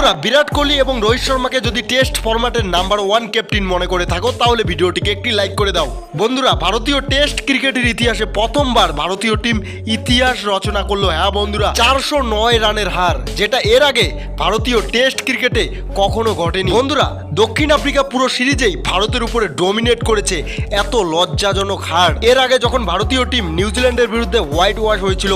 বন্ধুরা, বিরাট কোহলি এবং রোহিত শর্মাকে যদি টেস্ট ফরম্যাটের নাম্বার 1 ক্যাপ্টেন মনে করে থাকো তাহলে ভিডিওটিকে একটি লাইক করে দাও। বন্ধুরা, ভারতীয় টেস্ট ক্রিকেটের ইতিহাসে প্রথমবার ভারতীয় টিম ইতিহাস রচনা করলো। হ্যাঁ বন্ধুরা, 409 রানের হার, যেটা এর আগে ভারতীয় টেস্ট ক্রিকেটে কখনো ঘটেনি। বন্ধুরা, দক্ষিণ আফ্রিকা পুরো সিরিজেই ভারতের উপরে ডমিনেট করেছে। এত লজ্জাজনক হার। এর আগে যখন ভারতীয় টিম নিউজিল্যান্ডের বিরুদ্ধে হোয়াইট ওয়াশ হয়েছিল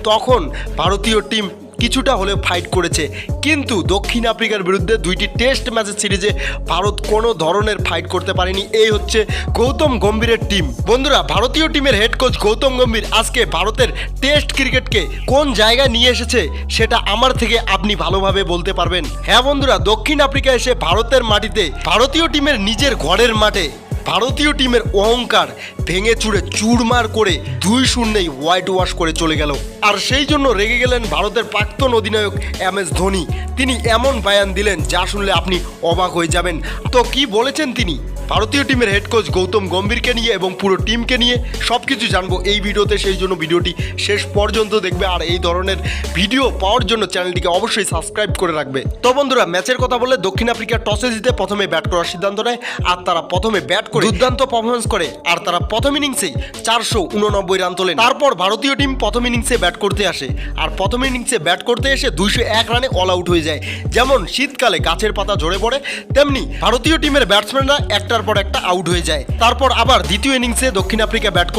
তখন ভারতীয় টিম কিছুটা হলেও ফাইট করেছে, কিন্তু দক্ষিণ আফ্রিকার বিরুদ্ধে 2টি টেস্ট ম্যাচের সিরিজে ভারত কোনো ধরনের ফাইট করতে পারেনি। এই হচ্ছে গৌতম গম্ভীরের টিম। বন্ধুরা, ভারতীয় টিমের হেড কোচ গৌতম গম্ভীর আজকে ভারতের টেস্ট ক্রিকেটকে কোন জায়গায় নিয়ে এসেছে সেটা আমার থেকে আপনি ভালোভাবে বলতে পারবেন। হ্যাঁ বন্ধুরা, দক্ষিণ আফ্রিকা এসে ভারতের মাটিতে ভারতীয় টিমের নিজের ঘরের মাঠে ভারতীয় টিমের অহংকার ভেঙে চুড়ে চুরমার করে 2-0 হোয়াইট ওয়াশ করে চলে গেল। আর সেই জন্য রেগে গেলেন ভারতের প্রাক্তন অধিনায়ক MS ধোনি। তিনি এমন বয়ান দিলেন যা শুনলে আপনি অবাক হয়ে যাবেন। তো কি বলেছেন তিনি ভারতীয় টিমের হেড কোচ গৌতম গম্ভীরকে নিয়ে এবং পুরো টিমকে নিয়ে সবকিছু জানবো এই ভিডিওতে। সেই জন্য ভিডিওটি শেষ পর্যন্ত দেখবে, আর এই ধরনের ভিডিও পাওয়ার জন্য চ্যানেলটিকে অবশ্যই সাবস্ক্রাইব করে রাখবে। তো বন্ধুরা, ম্যাচের কথা বলে দক্ষিণ আফ্রিকা টসে জিতে প্রথমে ব্যাট করার সিদ্ধান্ত নেয়, আর তারা প্রথমে ব্যাট করে দুর্দান্ত পারফরমেন্স করে, আর তারা প্রথম ইনিংসেই 489 রান তোলেন। তারপর ভারতীয় টিম প্রথম ইনিংসে ব্যাট করতে আসে, আর প্রথম ইনিংসে ব্যাট করতে এসে 201 রানে অল আউট হয়ে যায়। যেমন শীতকালে গাছের পাতা ঝরে পড়ে, তেমনি ভারতীয় টিমের ব্যাটসম্যানরা একটার পর একটা আউট হয়ে যায়। তারপর আবার দ্বিতীয় ইনিংসে দক্ষিণ আফ্রিকা ব্যাট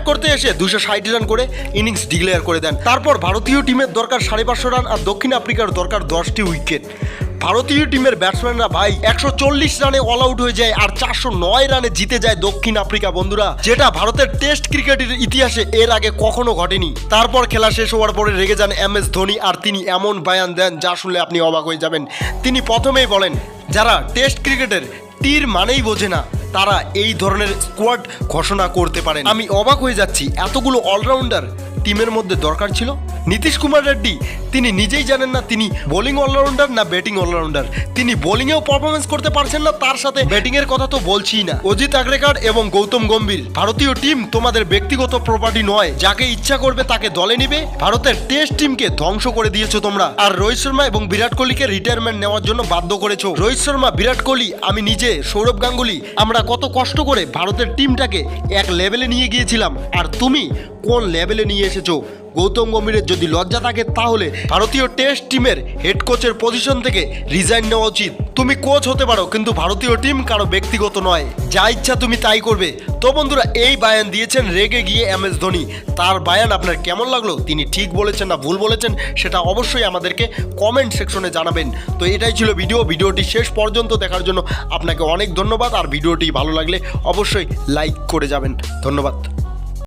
করতে এসে 260 রান করে ইনিংস ডিক্লেয়ার করে দেন। তারপর ভারতীয় টিমের দরকার 550 রান, আর দক্ষিণ আফ্রিকার দরকার 10টি উইকেট। ভারতীয় টিমের ব্যাটসম্যানরা ভাই 140 রানে অল আউট হয়ে যায়, আর 409 রানে জিতে যায় দক্ষিণ আফ্রিকা। বন্ধুরা, যেটা ভারতের টেস্ট ক্রিকেটের ইতিহাসে এর আগে কখনো ঘটেনি। তারপর খেলা শেষ হওয়ার পরে রেগে যান MS ধোনি, আর তিনি এমন বয়ান দেন যা শুনলে আপনি অবাক হয়ে যাবেন। তিনি প্রথমেই বলেন, যারা টেস্ট ক্রিকেটের তীর মানেই বোঝে না তারা এই ধরনের স্কোয়াড ঘোষণা করতে পারেন। আমি অবাক হয়ে যাচ্ছি, এতগুলো অলরাউন্ডার টিমের মধ্যে দরকার ছিল। নীতিশ কুমার রেড্ডি তিনি নিজেই জানেন না তিনি বোলিং অলরাউন্ডার না ব্যাটিং অলরাউন্ডার। তিনি বোলিংয়েও পারফরমেন্স করতে পারছেন না, তার সাথে ব্যাটিংয়ের কথা তো বলছিই না। অজিত আগ্রেকার এবং গৌতম গম্ভীর, ভারতীয় টিম তোমাদের ব্যক্তিগত প্রপার্টি নয়, যাকে ইচ্ছা করবে তাকে দলে নিবে। ভারতের টেস্ট টিমকে ধ্বংস করে দিয়েছো তোমরা, আর রোহিত শর্মা এবং বিরাট কোহলিকে রিটায়ারমেন্ট নেওয়ার জন্য বাধ্য করেছো। রোহিত শর্মা, বিরাট কোহলি, আমি নিজে, সৌরভ গাঙ্গুলি, আমরা কত কষ্ট করে ভারতের টিমটাকে এক লেভেলে নিয়ে গিয়েছিলাম, আর তুমি কোন লেভেলে নিয়ে এসেছো? গৌতম গম্ভীরের যদি লজ্জা থাকে তাহলে ভারতীয় টেস্ট টিমের হেড কোচের পজিশন থেকে রিজাইন নেওয়া উচিত। তুমি কোচ হতে পারো, কিন্তু ভারতীয় টিম কারো ব্যক্তিগত নয়, যা ইচ্ছা তুমি তাই করবে। তো বন্ধুরা, এই বয়ান দিয়েছেন রেগে গিয়ে MS ধোনি। তার বয়ান আপনার কেমন লাগলো? তিনি ঠিক বলেছেন না ভুল বলেছেন সেটা অবশ্যই আমাদেরকে কমেন্ট সেকশনে জানাবেন। তো এটাই ছিল ভিডিওটি শেষ পর্যন্ত দেখার জন্য আপনাকে অনেক ধন্যবাদ। আর ভিডিওটি ভালো লাগলে অবশ্যই লাইক করে যাবেন। ধন্যবাদ।